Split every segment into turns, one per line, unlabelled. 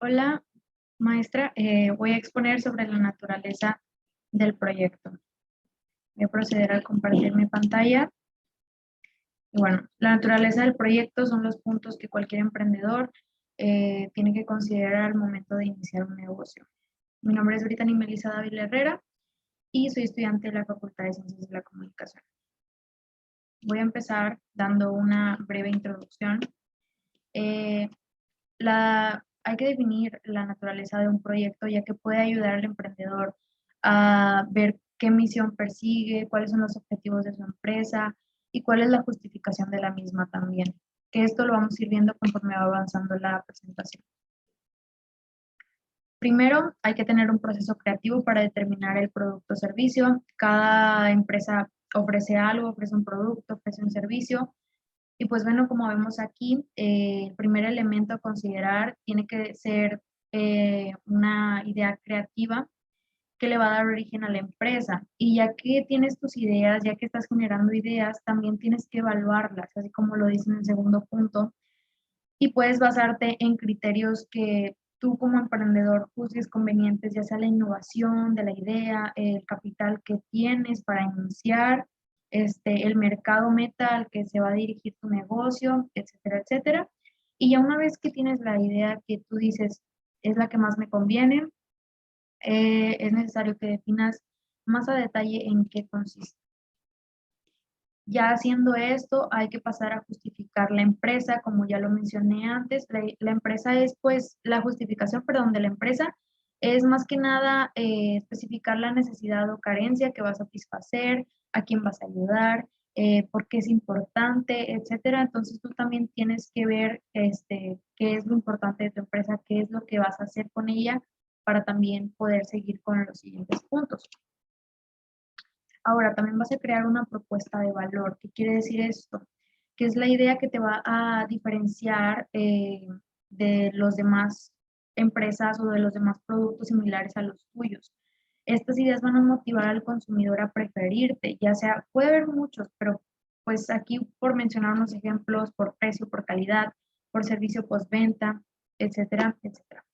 Hola, maestra. Voy a exponer sobre la naturaleza del proyecto. Voy a proceder a compartir mi pantalla. Y bueno, la naturaleza del proyecto son los puntos que cualquier emprendedor tiene que considerar al momento de iniciar un negocio. Mi nombre es Brittany Melissa Dávila Herrera y soy estudiante de la Facultad de Ciencias de la Comunicación. Voy a empezar dando una breve introducción. Eh, Hay que definir la naturaleza de un proyecto, ya que puede ayudar al emprendedor a ver qué misión persigue, cuáles son los objetivos de su empresa y cuál es la justificación de la misma también. Que esto lo vamos a ir viendo conforme va avanzando la presentación. Primero, hay que tener un proceso creativo para determinar el producto o servicio. Cada empresa ofrece algo, ofrece un producto, ofrece un servicio. Y pues bueno, como vemos aquí, el primer elemento a considerar tiene que ser una idea creativa que le va a dar origen a la empresa. Y ya que tienes tus ideas, ya que estás generando ideas, también tienes que evaluarlas, así como lo dice en el segundo punto, y puedes basarte en criterios que tú como emprendedor juzgues convenientes, ya sea la innovación de la idea, el capital que tienes para iniciar, el mercado meta al que se va a dirigir tu negocio, etcétera, etcétera. Y ya una vez que tienes la idea que tú dices es la que más me conviene, es necesario que definas más a detalle en qué consiste. Ya haciendo esto, hay que pasar a justificar la empresa, como ya lo mencioné antes. La empresa es, pues, la justificación, perdón, de la empresa es más que nada especificar la necesidad o carencia que va a satisfacer, a quién vas a ayudar, por qué es importante, etcétera. Entonces tú también tienes que ver qué es lo importante de tu empresa, qué es lo que vas a hacer con ella para también poder seguir con los siguientes puntos. Ahora, también vas a crear una propuesta de valor. ¿Qué quiere decir esto? Que es la idea que te va a diferenciar de los demás empresas o de los demás productos similares a los tuyos. Estas ideas van a motivar al consumidor a preferirte, ya sea, puede haber muchos, pero pues aquí por mencionar unos ejemplos, por precio, por calidad, por servicio postventa, etcétera, etcétera.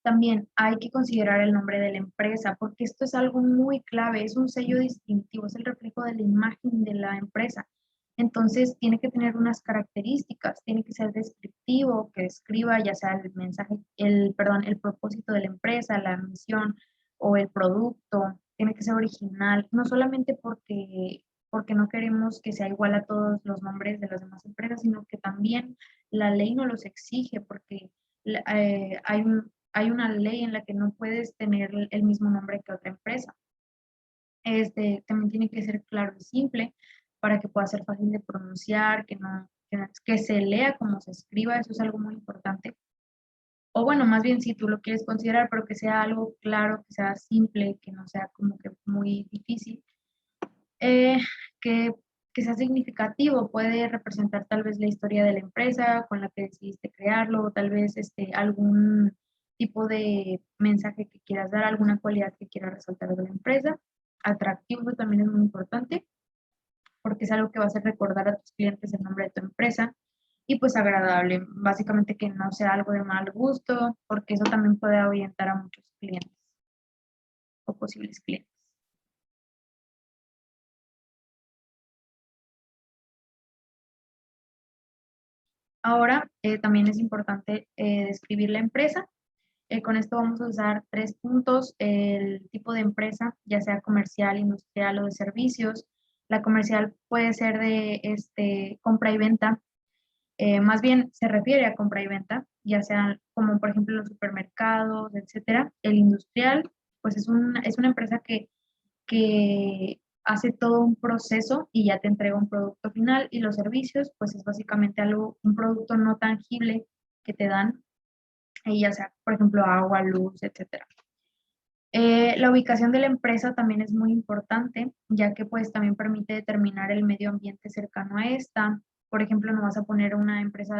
También hay que considerar el nombre de la empresa, porque esto es algo muy clave, es un sello distintivo, es el reflejo de la imagen de la empresa. Entonces, tiene que tener unas características, tiene que ser descriptivo, que describa ya sea el mensaje, perdón, el propósito de la empresa, la misión o el producto, tiene que ser original, no solamente porque no queremos que sea igual a todos los nombres de las demás empresas, sino que también la ley nos los exige, porque hay una ley en la que no puedes tener el mismo nombre que otra empresa. También tiene que ser claro y simple para que pueda ser fácil de pronunciar, que se lea como se escriba, eso es algo muy importante. O bueno, más bien si tú lo quieres considerar, pero que sea algo claro, que sea simple, que no sea como que muy difícil, eh, que, que sea significativo, puede representar tal vez la historia de la empresa con la que decidiste crearlo, o tal vez algún tipo de mensaje que quieras dar, alguna cualidad que quieras resaltar de la empresa. Atractivo también es muy importante porque es algo que va a hacer recordar a tus clientes el nombre de tu empresa. Y pues agradable, básicamente que no sea algo de mal gusto, porque eso también puede ahuyentar a muchos clientes o posibles clientes. Ahora, también es importante describir la empresa. Con esto vamos a usar tres puntos: el tipo de empresa, ya sea comercial, industrial o de servicios. La comercial puede ser de compra y venta, más bien se refiere a compra y venta, ya sea como por ejemplo los supermercados, etcétera. El industrial, pues es una empresa que hace todo un proceso y ya te entrega un producto final. Y los servicios, pues es básicamente algo, un producto no tangible que te dan, ya sea, por ejemplo, agua, luz, etcétera. La ubicación de la empresa también es muy importante, ya que pues también permite determinar el medio ambiente cercano a esta. Por ejemplo, no vas a poner una empresa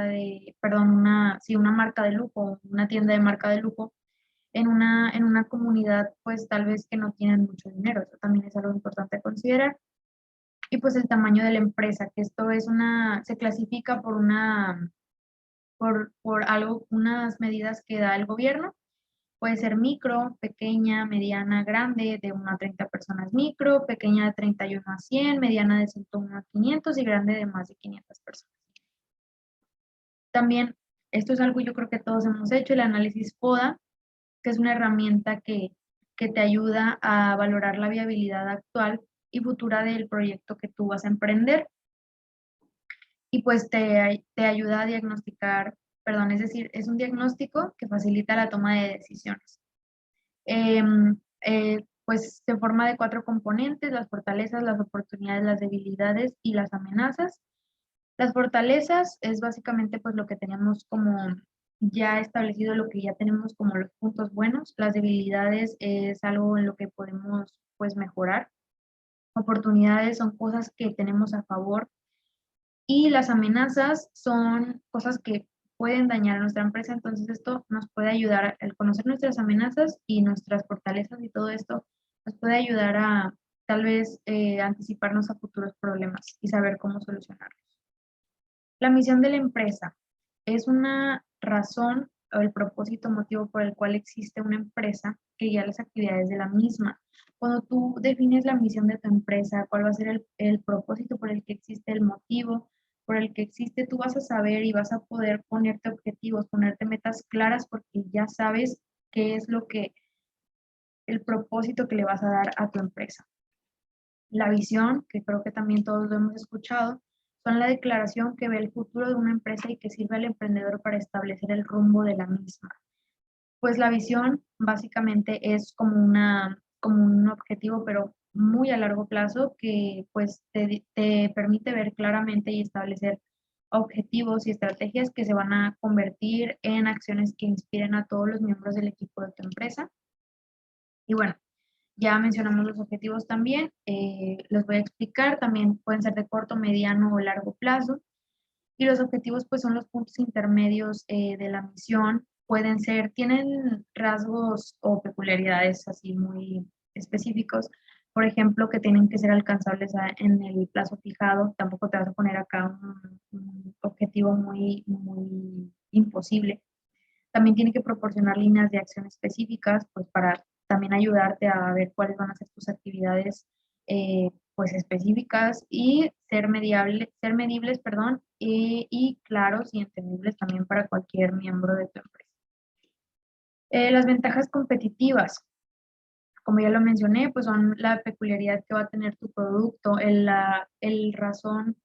perdón, sí, una marca de lujo, una tienda de marca de lujo en una comunidad pues tal vez que no tienen mucho dinero. Eso también es algo importante a considerar. Y pues el tamaño de la empresa, que esto se clasifica por por algo, unas medidas que da el gobierno. Puede ser micro, pequeña, mediana, grande, de 1 a 30 personas micro, pequeña de 31 a 100, mediana de 101 a 500 y grande de más de 500 personas. También, esto es algo yo creo que todos hemos hecho, el análisis FODA, que es una herramienta que te ayuda a valorar la viabilidad actual y futura del proyecto que tú vas a emprender y pues te ayuda a diagnosticar, perdón, es decir, es un diagnóstico que facilita la toma de decisiones. Pues se forma de 4 componentes: las fortalezas, las oportunidades, las debilidades y las amenazas. Las fortalezas es básicamente pues lo que tenemos como ya establecido, lo que ya tenemos como los puntos buenos. Las debilidades es algo en lo que podemos pues mejorar. Oportunidades son cosas que tenemos a favor y las amenazas son cosas que pueden dañar a nuestra empresa. Entonces esto nos puede ayudar al conocer nuestras amenazas y nuestras fortalezas, y todo esto nos puede ayudar a tal vez anticiparnos a futuros problemas y saber cómo solucionarlos. La misión de la empresa es una razón o el propósito, motivo por el cual existe una empresa, que guía las actividades de la misma. Cuando tú defines la misión de tu empresa, cuál va a ser el propósito por el que existe, el motivo por el que existe, tú vas a saber y vas a poder ponerte objetivos, ponerte metas claras, porque ya sabes qué es lo que, el propósito que le vas a dar a tu empresa. La visión, que creo que también todos lo hemos escuchado, son la declaración que ve el futuro de una empresa y que sirve al emprendedor para establecer el rumbo de la misma. Pues la visión básicamente es como un objetivo, pero muy a largo plazo, que pues te permite ver claramente y establecer objetivos y estrategias que se van a convertir en acciones que inspiren a todos los miembros del equipo de tu empresa. Y bueno, ya mencionamos los objetivos también, los voy a explicar, también pueden ser de corto, mediano o largo plazo. Y los objetivos pues son los puntos intermedios de la misión, pueden ser, tienen rasgos o peculiaridades así muy específicos, por ejemplo, que tienen que ser alcanzables en el plazo fijado. Tampoco te vas a poner acá un objetivo muy imposible. También tiene que proporcionar líneas de acción específicas, pues para también ayudarte a ver cuáles van a ser tus actividades pues específicas, y ser medibles, perdón, y claros y entendibles también para cualquier miembro de tu empresa. Las ventajas competitivas, como ya lo mencioné, pues son la peculiaridad que va a tener tu producto, la razón,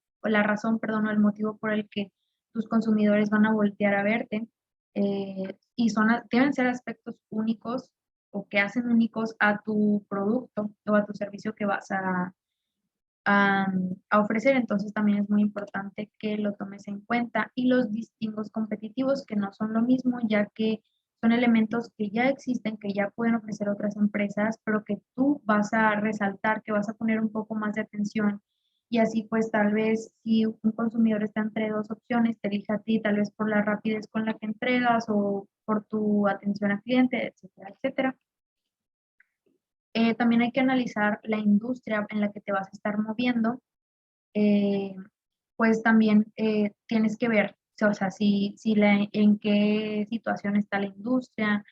perdón, o el motivo por el que tus consumidores van a voltear a verte, y deben ser aspectos únicos o que hacen únicos a tu producto o a tu servicio que vas a ofrecer. Entonces también es muy importante que lo tomes en cuenta. Y los distingos competitivos, que no son lo mismo, ya que son elementos que ya existen, que ya pueden ofrecer otras empresas, pero que tú vas a resaltar, que vas a poner un poco más de atención. Y así pues tal vez si un consumidor está entre dos opciones, te elija a ti, tal vez por la rapidez con la que entregas o por tu atención al cliente, etcétera, etcétera. También hay que analizar la industria en la que te vas a estar moviendo. eh, pues también tienes que ver, o sea, en qué situación está la industria,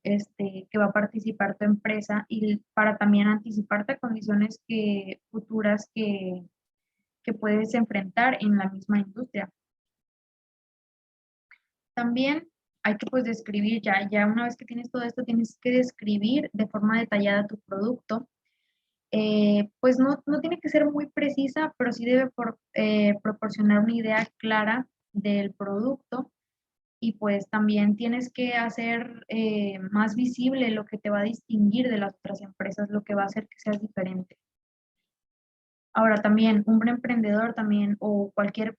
que va a participar tu empresa, y para también anticiparte a condiciones futuras que puedes enfrentar en la misma industria. También hay que pues describir, ya una vez que tienes todo esto, tienes que describir de forma detallada tu producto. Pues no tiene que ser muy precisa, pero sí debe proporcionar una idea clara del producto, y pues también tienes que hacer más visible lo que te va a distinguir de las otras empresas, lo que va a hacer que seas diferente. Ahora también, un buen emprendedor también o cualquier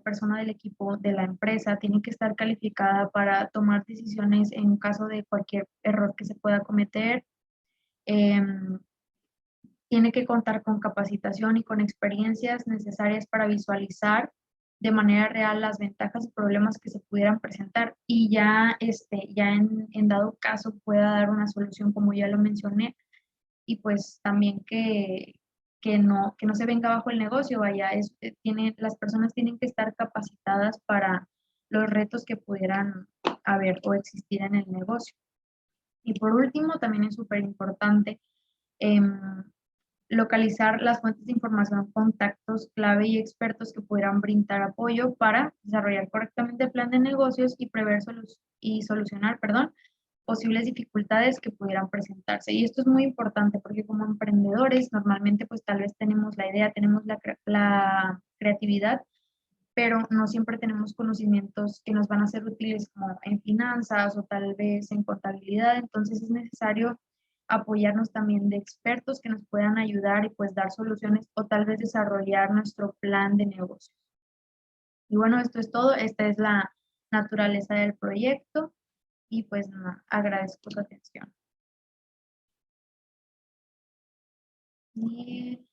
persona del equipo de la empresa tiene que estar calificada para tomar decisiones en caso de cualquier error que se pueda cometer. Em, Tiene que contar con capacitación y con experiencias necesarias para visualizar de manera real las ventajas y problemas que se pudieran presentar, y ya en dado caso pueda dar una solución, como ya lo mencioné. Y pues también que no se venga abajo el negocio, vaya, las personas tienen que estar capacitadas los retos que pudieran haber o existir en el negocio. Y por último, también es súper importante localizar las fuentes de información, contactos clave y expertos que pudieran brindar apoyo para desarrollar correctamente el plan de negocios y prever y solucionar, posibles dificultades que pudieran presentarse. Y esto es muy importante porque como emprendedores normalmente pues tal vez tenemos la idea, tenemos la creatividad, pero no siempre tenemos conocimientos que nos van a ser útiles como en finanzas o tal vez en contabilidad. Entonces es necesario apoyarnos también de expertos que nos puedan ayudar y pues dar soluciones o tal vez desarrollar nuestro plan de negocios. Y bueno, esto es todo. Esta es la naturaleza del proyecto y pues nada, agradezco su atención. Y